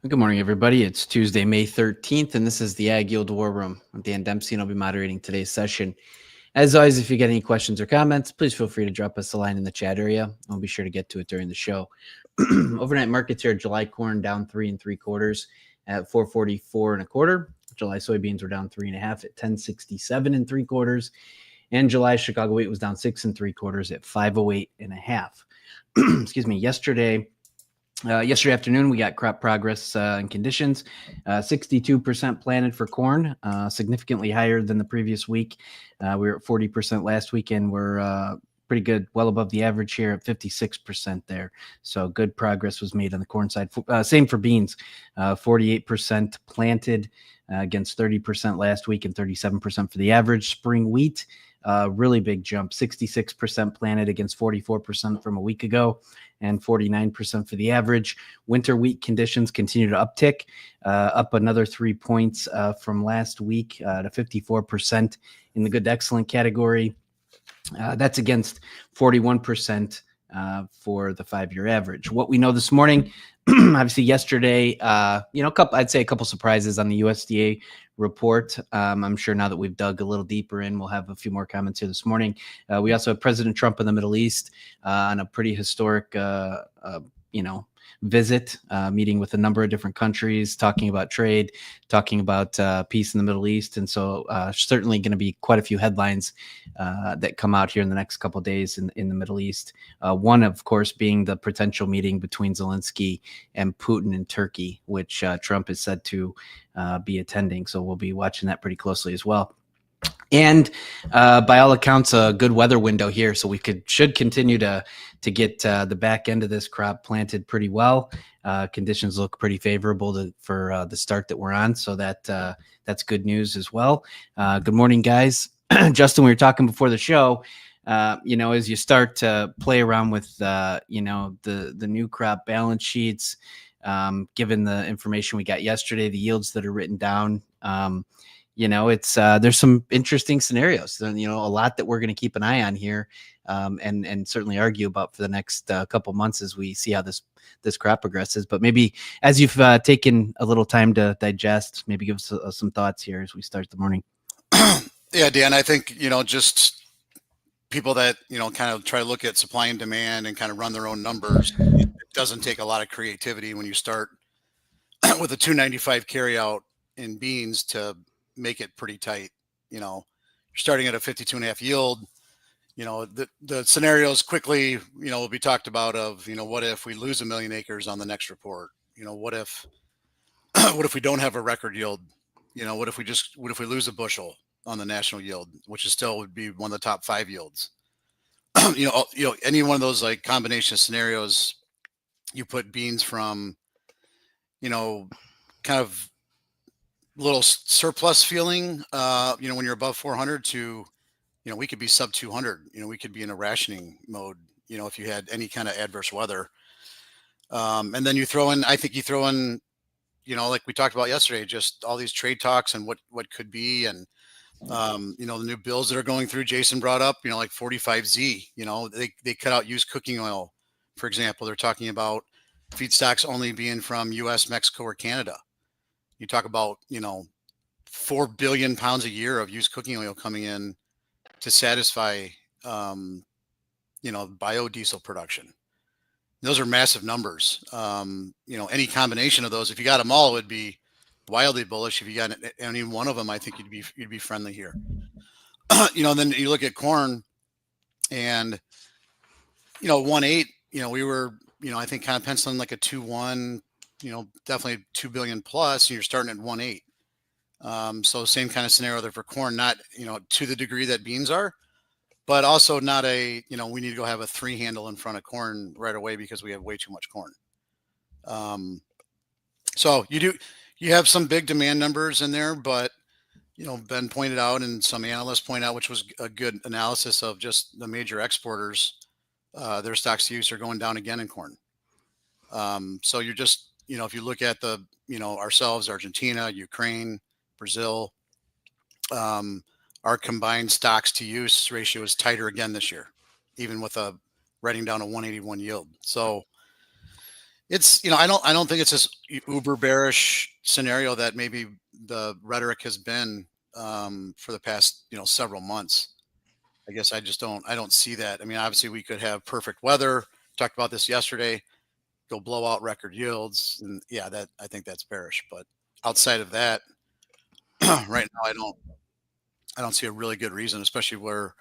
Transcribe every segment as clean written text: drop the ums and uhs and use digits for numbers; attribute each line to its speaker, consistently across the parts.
Speaker 1: Good morning, everybody. It's Tuesday, May 13th, and this is the AgYield War Room. I'm Dan Dempsey, and I'll be moderating today's session. As always, if you get any questions or comments, please feel free to drop us a line in the chat area. I'll be sure to get to it during the show. Overnight markets here, July corn down 3 3/4 at 444 1/4. July soybeans were down 3.5 at 1067 3/4. And July Chicago wheat was down 6 3/4 at 508 1/2. Excuse me. Yesterday afternoon, we got crop progress and conditions. 62% planted for corn, significantly higher than the previous week. We were at 40% last week, and we're pretty good, well above the average here at 56% there. So good progress was made on the corn side. Same for beans, 48% planted against 30% last week and 37% for the average. Spring wheat, really big jump, 66% planted against 44% from a week ago and 49% for the average. Winter wheat conditions continue to uptick, up another 3 points from last week to 54% in the good to excellent category. That's against 41% for the 5-year average. What we know this morning, obviously yesterday, I'd say a couple surprises on the USDA report. I'm sure now that we've dug a little deeper in, we'll have a few more comments here this morning. We also have President Trump in the Middle East on a pretty historic, visit, meeting with a number of different countries, talking about trade, talking about peace in the Middle East. And so certainly going to be quite a few headlines that come out here in the next couple of days in the Middle East. One, of course, being the potential meeting between Zelensky and Putin in Turkey, which Trump is said to be attending. So we'll be watching that pretty closely as well. And by all accounts, a good weather window here, so we should continue to get the back end of this crop planted pretty well. Conditions look pretty favorable for the start that we're on, so that's good news as well. Good morning, guys. Justin, we were talking before the show. As you start to play around with the new crop balance sheets, given the information we got yesterday, the yields that are written down. It's there's some interesting scenarios, a lot that we're going to keep an eye on here, and certainly argue about for the next couple months as we see how this crop progresses. But maybe as you've taken a little time to digest, maybe give us some thoughts here as we start the morning.
Speaker 2: Yeah, Dan, I think, just people that, kind of try to look at supply and demand and kind of run their own numbers. It doesn't take a lot of creativity when you start with a 295 carry out in beans to make it pretty tight. You're starting at a 52.5 yield. The scenarios quickly, will be talked about of, what if we lose 1 million acres on the next report? What if we don't have a record yield? What if we lose a bushel on the national yield, which is still would be one of the top 5 yields? Any one of those like combination of scenarios, you put beans from, kind of little surplus feeling, when you're above 400 to, we could be sub 200, we could be in a rationing mode, if you had any kind of adverse weather. And then I think you throw in, like we talked about yesterday, just all these trade talks and what could be. And, the new bills that are going through, Jason brought up, like 45Z, they cut out used cooking oil. For example, they're talking about feedstocks only being from US, Mexico, or Canada. You talk about, 4 billion pounds a year of used cooking oil coming in to satisfy, biodiesel production. Those are massive numbers. Any combination of those, if you got them all, it would be wildly bullish. If you got any one of them, I think you'd be friendly here. Then you look at corn and, 1.8, we were, I think kind of penciling like a 2.1, definitely 2 billion plus, and you're starting at 1.8. So same kind of scenario there for corn, not, to the degree that beans are, but also not we need to go have a 3 handle in front of corn right away because we have way too much corn. So you have some big demand numbers in there, but, Ben pointed out, and some analysts point out, which was a good analysis of just the major exporters, their stocks to use are going down again in corn. So you're just, if you look at the, ourselves, Argentina, Ukraine, Brazil, our combined stocks to use ratio is tighter again this year, even with writing down a 181 yield. So, It's, I don't think it's this uber bearish scenario that maybe the rhetoric has been for the past, several months. I guess I don't see that. I mean, obviously we could have perfect weather. Talked about this yesterday. Go blow out record yields, and yeah, that I think that's bearish. But outside of that, right now I don't see a really good reason, especially where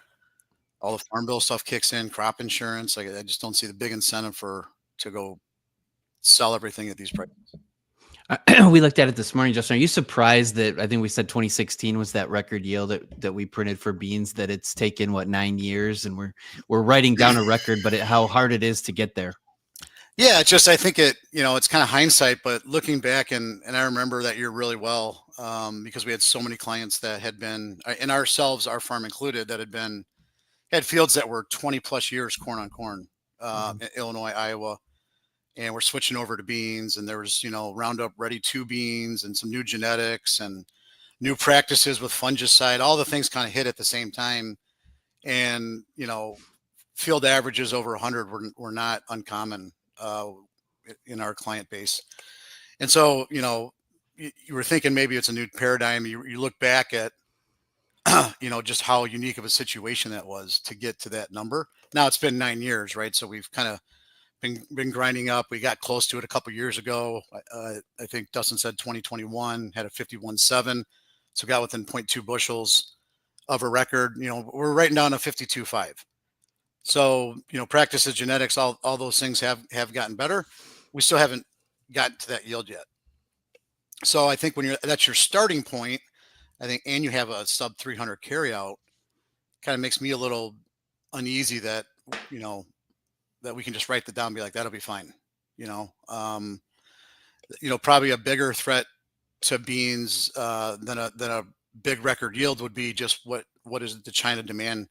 Speaker 2: all the farm bill stuff kicks in, crop insurance. Like I just don't see the big incentive to go sell everything at these prices.
Speaker 1: We looked at it this morning, Justin. Are you surprised that I think we said 2016 was that record yield that we printed for beans, that it's taken 9 years, and we're writing down a record, but how hard it is to get there?
Speaker 2: Yeah, it's just I think it's kind of hindsight, but looking back, and I remember that year really well because we had so many clients that had been, and ourselves, our farm included, that had fields that were 20 plus years corn on corn, in Illinois, Iowa, and we're switching over to beans, and there was Roundup Ready 2 beans and some new genetics and new practices with fungicide. All the things kind of hit at the same time, and field averages over 100 were not uncommon in our client base. And so you were thinking maybe it's a new paradigm. You look back at just how unique of a situation that was to get to that number. Now it's been 9 years, right? So we've kind of been grinding up. We got close to it a couple years ago. I think Dustin said 2021 had a 51.7, so got within 0.2 bushels of a record. We're writing down a 52.5. So practices, genetics, all those things have gotten better. We still haven't gotten to that yield yet. So I think that's your starting point, I think, and you have a sub 300 carryout, kind of makes me a little uneasy that that we can just write that down and be like, that'll be fine. Probably a bigger threat to beans than a big record yield would be just what is the China demand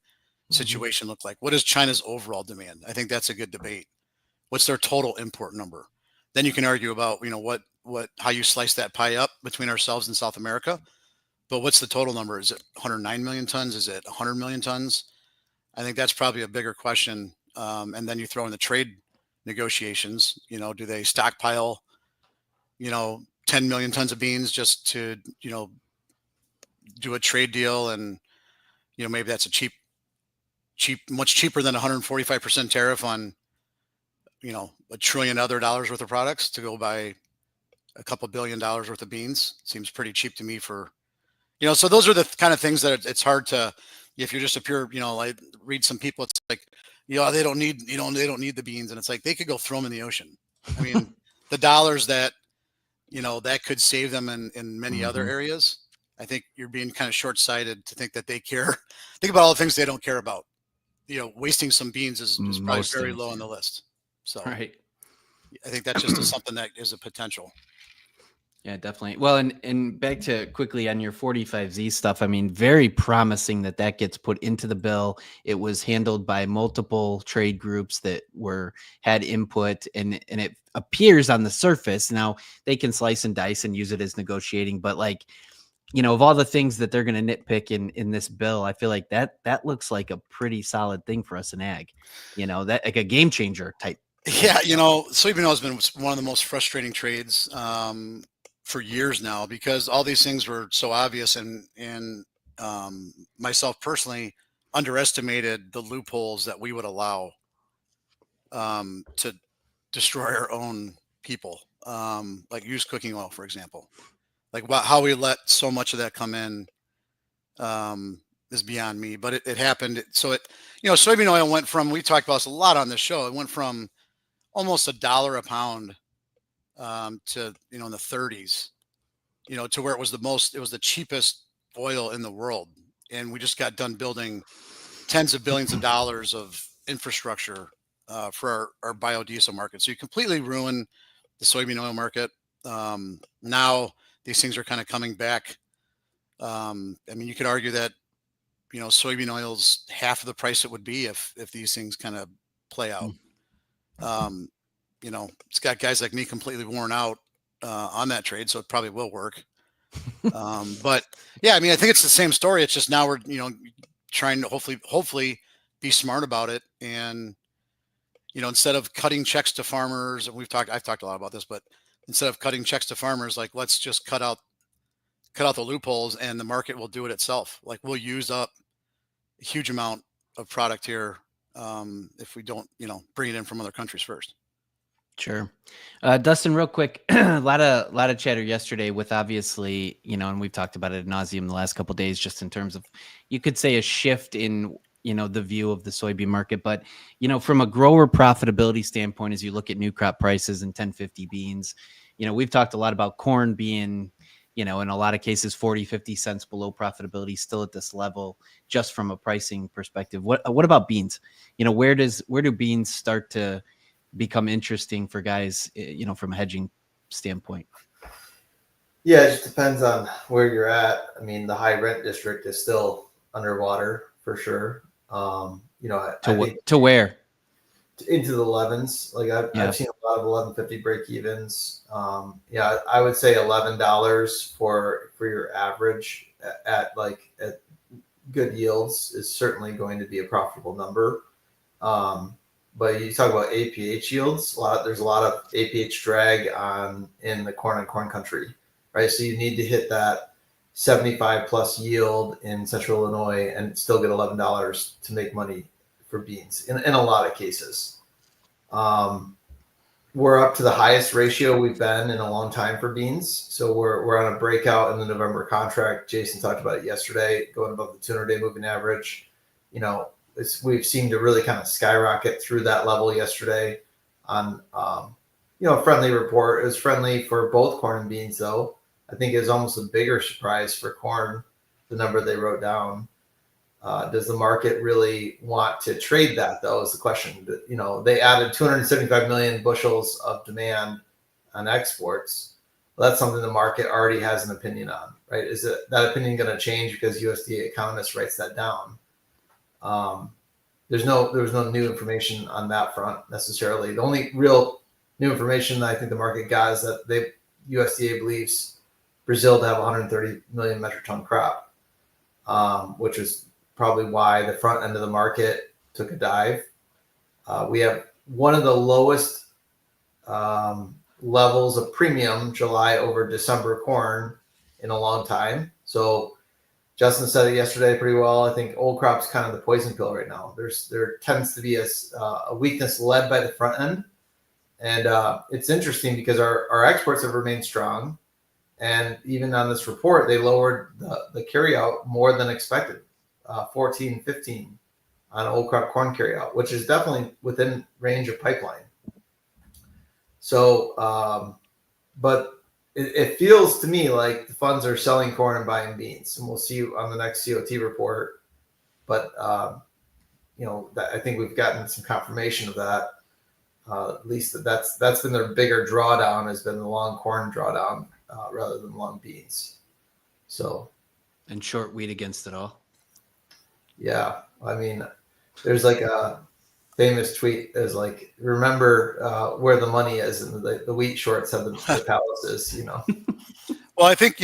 Speaker 2: situation look like? What is China's overall demand? I think that's a good debate. What's their total import number? Then you can argue about how you slice that pie up between ourselves and South America. But what's the total number? Is it 109 million tons? Is it 100 million tons? I think that's probably a bigger question. And then you throw in the trade negotiations. Do they stockpile 10 million tons of beans just to do a trade deal? And maybe that's a much cheaper than 145% tariff on $1 trillion other dollars worth of products to go buy a couple $1 billion worth of beans. Seems pretty cheap to me for so those are the kind of things that it's hard to, if you're just a pure I read some people, it's like they don't need they don't need the beans, and it's like they could go throw them in the ocean. I mean the dollars that that could save them in many other areas. I think you're being kind of short-sighted to think that they care. Think about all the things they don't care about. Wasting some beans is probably very low on the list. So
Speaker 1: right.
Speaker 2: I think that's just something that is a potential.
Speaker 1: Yeah, definitely. Well, and back to quickly on your 45Z stuff. I mean, very promising that gets put into the bill. It was handled by multiple trade groups that had input, and it appears on the surface. Now they can slice and dice and use it as negotiating, but of all the things that they're going to nitpick in this bill, I feel like that looks like a pretty solid thing for us in ag. That like a game changer type.
Speaker 2: Yeah, soybean oil has been one of the most frustrating trades for years now, because all these things were so obvious, and myself personally underestimated the loopholes that we would allow to destroy our own people, like used cooking oil, for example. Like how we let so much of that come in is beyond me, but it happened. So soybean oil went from, we talked about this a lot on this show, it went from almost $1 a pound to in the 30s, to where it was the cheapest oil in the world, and we just got done building tens of billions of dollars of infrastructure for our biodiesel market. So you completely ruin the soybean oil market. Now these things are kind of coming back. I mean, you could argue that soybean oil's half of the price it would be if these things kind of play out. It's got guys like me completely worn out on that trade, so it probably will work. But yeah, I mean, I think it's the same story. It's just now we're trying to hopefully be smart about it, and instead of cutting checks to farmers, I've talked a lot about this, but instead of cutting checks to farmers, like let's just cut out the loopholes and the market will do it itself. Like we'll use up a huge amount of product here if we don't, bring it in from other countries first.
Speaker 1: Sure. Dustin, real quick, a lot of chatter yesterday with obviously, and we've talked about it ad nauseum the last couple of days, just in terms of, you could say a shift in, the view of the soybean market. But, from a grower profitability standpoint, as you look at new crop prices and 1050 beans, we've talked a lot about corn being, in a lot of cases, 40, 50 cents below profitability still at this level, just from a pricing perspective. What about beans? Where do beans start to become interesting for guys, from a hedging standpoint?
Speaker 3: Yeah, it just depends on where you're at. I mean, the high rent district is still underwater for sure. I think
Speaker 1: To where?
Speaker 3: into the 11s. Like I've seen a lot of 1150 break evens. I would say $11 for your average at good yields is certainly going to be a profitable number. But you talk about APH yields, there's a lot of APH drag in the corn and corn country, right? So you need to hit that 75 plus yield in central Illinois and still get $11 to make money for beans in a lot of cases. We're up to the highest ratio we've been in a long time for beans. So we're on a breakout in the November contract. Jason talked about it yesterday, going above the 200-day moving average. We've seen to really kind of skyrocket through that level yesterday on, a friendly report. It was friendly for both corn and beans, though. I think it was almost a bigger surprise for corn, the number they wrote down. Does the market really want to trade that, though, is the question. They added 275 million bushels of demand on exports. Well, that's something the market already has an opinion on, right? Is that opinion going to change because USDA economist writes that down? There was no new information on that front necessarily. The only real new information that I think the market got is that USDA believes Brazil to have 130 million metric ton crop, which is probably why the front end of the market took a dive. We have one of the lowest levels of premium July over December corn in a long time. So Justin said it yesterday pretty well. I think old crop's kind of the poison pill right now. There tends to be a weakness led by the front end. And it's interesting because our exports have remained strong. And even on this report, they lowered the carryout more than expected, 14, 15 on old crop corn carryout, which is definitely within range of pipeline. So, but it feels to me like the funds are selling corn and buying beans, and we'll see on the next COT report. But I think we've gotten some confirmation of that. At least that's been their bigger drawdown, has been the long corn drawdown rather than long beans. So,
Speaker 1: and short wheat against it all.
Speaker 3: Yeah, I mean, there's like a famous tweet is like, remember where the money is, and the wheat shorts have the palaces,
Speaker 2: Well, I think,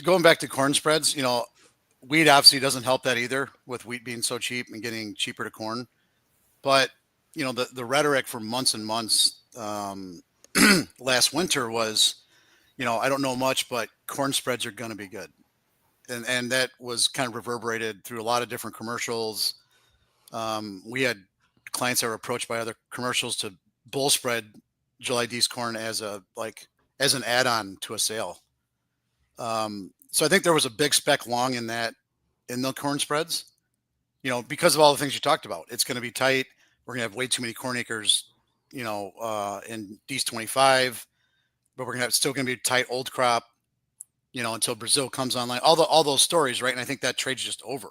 Speaker 2: going back to corn spreads, wheat obviously doesn't help that either, with wheat being so cheap and getting cheaper to corn. But, the rhetoric for months and months last winter was, I don't know much, but corn spreads are going to be good. And that was kind of reverberated through a lot of different commercials. We had clients that were approached by other commercials to bull spread July D's corn as an add-on to a sale. So I think there was a big spec long in the corn spreads, because of all the things you talked about. It's going to be tight. We're going to have way too many corn acres, in D's 25, but we're still going to be tight old crop, until Brazil comes online. All those stories, right? And I think that trade's just over,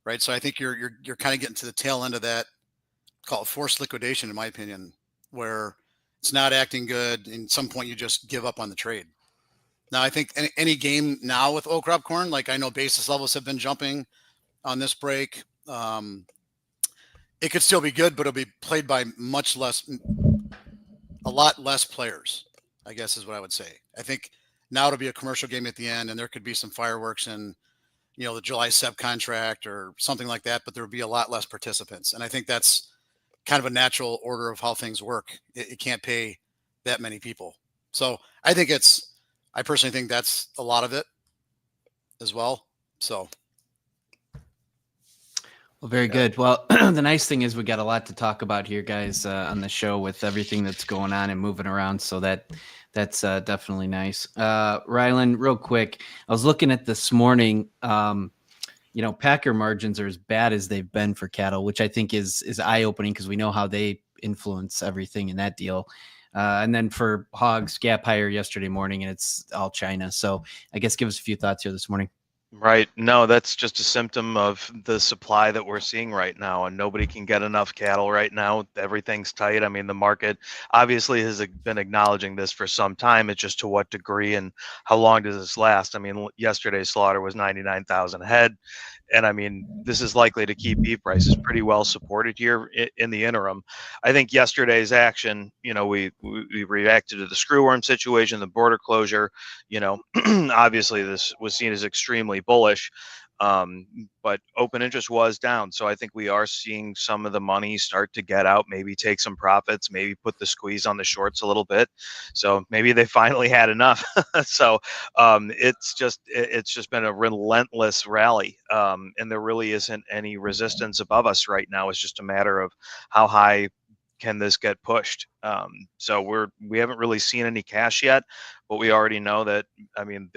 Speaker 2: right? So I think you're kind of getting to the tail end of that, call it forced liquidation, in my opinion, where it's not acting good. And at some point, you just give up on the trade. Now, I think any game now with old crop corn, like I know basis levels have been jumping on this break. It could still be good, but it'll be played by a lot less players, I guess is what I would say. I think now it'll be a commercial game at the end, and there could be some fireworks and, the July SEP contract or something like that, but there would be a lot less participants. And I think that's kind of a natural order of how things work. It can't pay that many people. So I personally think that's a lot of it as well. So.
Speaker 1: Well, very good. Well, the nice thing is we got a lot to talk about here, guys, on the show with everything that's going on and moving around. So that's definitely nice. Rylan, real quick, I was looking at this morning. Packer margins are as bad as they've been for cattle, which I think is eye opening because we know how they influence everything in that deal. And then for hogs, gap higher yesterday morning, and it's all China. So I guess give us a few thoughts here this morning.
Speaker 4: Right. No, that's just a symptom of the supply that we're seeing right now, and nobody can get enough cattle right now. Everything's tight. I mean, the market obviously has been acknowledging this for some time. It's just to what degree and how long does this last? I mean, yesterday's slaughter was 99,000 head. And I mean, this is likely to keep beef prices pretty well supported here in the interim. I think yesterday's action, we reacted to the screwworm situation, the border closure. Obviously this was seen as extremely bullish, but open interest was down. So I think we are seeing some of the money start to get out, maybe take some profits, maybe put the squeeze on the shorts a little bit. So maybe they finally had enough. So it's just been a relentless rally, and there really isn't any resistance above us right now. It's just a matter of how high can this get pushed. So we haven't really seen any cash yet, but we already know that, I mean,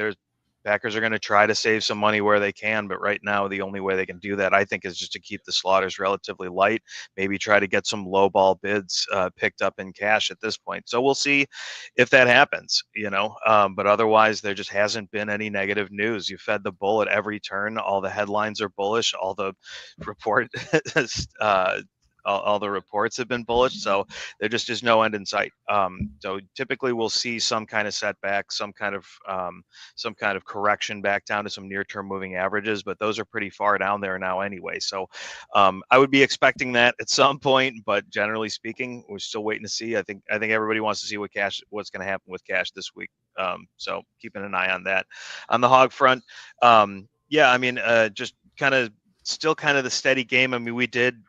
Speaker 4: Packers are going to try to save some money where they can, but right now the only way they can do that, I think, is just to keep the slaughters relatively light, maybe try to get some low ball bids picked up in cash at this point. So we'll see if that happens, but otherwise there just hasn't been any negative news. You fed the bull at every turn. All the headlines are bullish. All the all the reports have been bullish, so there just is no end in sight. So typically we'll see some kind of setback, some kind of correction back down to some near-term moving averages, but those are pretty far down there now anyway. So I would be expecting that at some point, but generally speaking, we're still waiting to see. I think everybody wants to see what's going to happen with cash this week. So keeping an eye on that. On the hog front, just still kind of the steady game. I mean, we did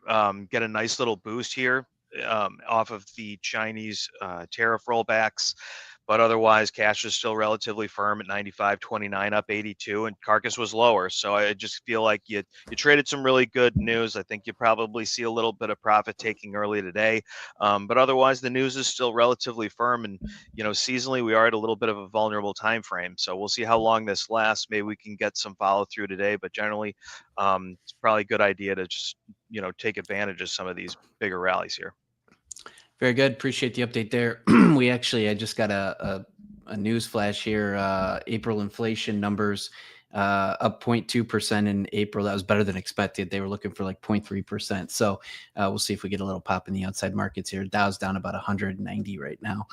Speaker 4: get a nice little boost here off of the Chinese tariff rollbacks, but otherwise cash is still relatively firm at 95.29, up 82, and carcass was lower. So I just feel like you traded some really good news. I think you probably see a little bit of profit taking early today, but otherwise the news is still relatively firm. And seasonally we are at a little bit of a vulnerable time frame, so we'll see how long this lasts. Maybe we can get some follow through today, but generally it's probably a good idea to just take advantage of some of these bigger rallies here.
Speaker 1: Very good. Appreciate the update there. I just got a news flash here. April inflation numbers up 0.2% in April. That was better than expected. They were looking for like 0.3%. So we'll see if we get a little pop in the outside markets here. Dow's down about 190 right now.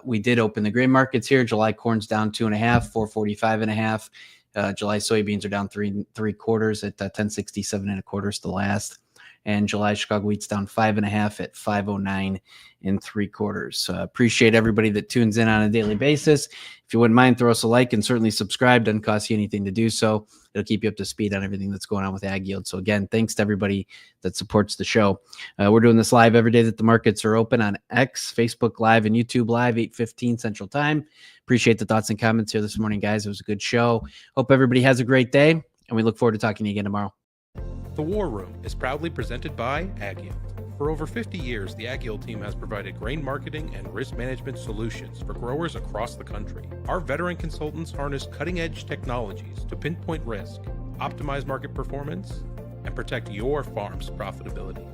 Speaker 1: We did open the grain markets here. July corn's down 2.5, 445.5. July soybeans are down 3.75 at 1067.25 is the last. And July Chicago wheat's down 5.5 at 509.75. So appreciate everybody that tunes in on a daily basis. If you wouldn't mind, throw us a like and certainly subscribe. Doesn't cost you anything to do so. It'll keep you up to speed on everything that's going on with AgYield. So again, thanks to everybody that supports the show. We're doing this live every day that the markets are open on X, Facebook Live, and YouTube Live, 8:15 Central Time. Appreciate the thoughts and comments here this morning, guys. It was a good show. Hope everybody has a great day, and we look forward to talking to you again tomorrow.
Speaker 5: The War Room is proudly presented by AgYield. For over 50 years, the AgYield team has provided grain marketing and risk management solutions for growers across the country. Our veteran consultants harness cutting-edge technologies to pinpoint risk, optimize market performance, and protect your farm's profitability.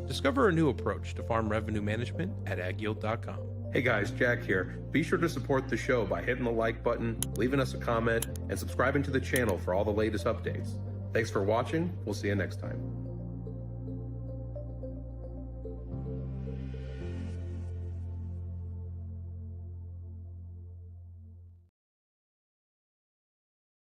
Speaker 5: Discover a new approach to farm revenue management at agyield.com.
Speaker 6: Hey guys, Jack here. Be sure to support the show by hitting the like button, leaving us a comment, and subscribing to the channel for all the latest updates. Thanks for watching. We'll see you next time.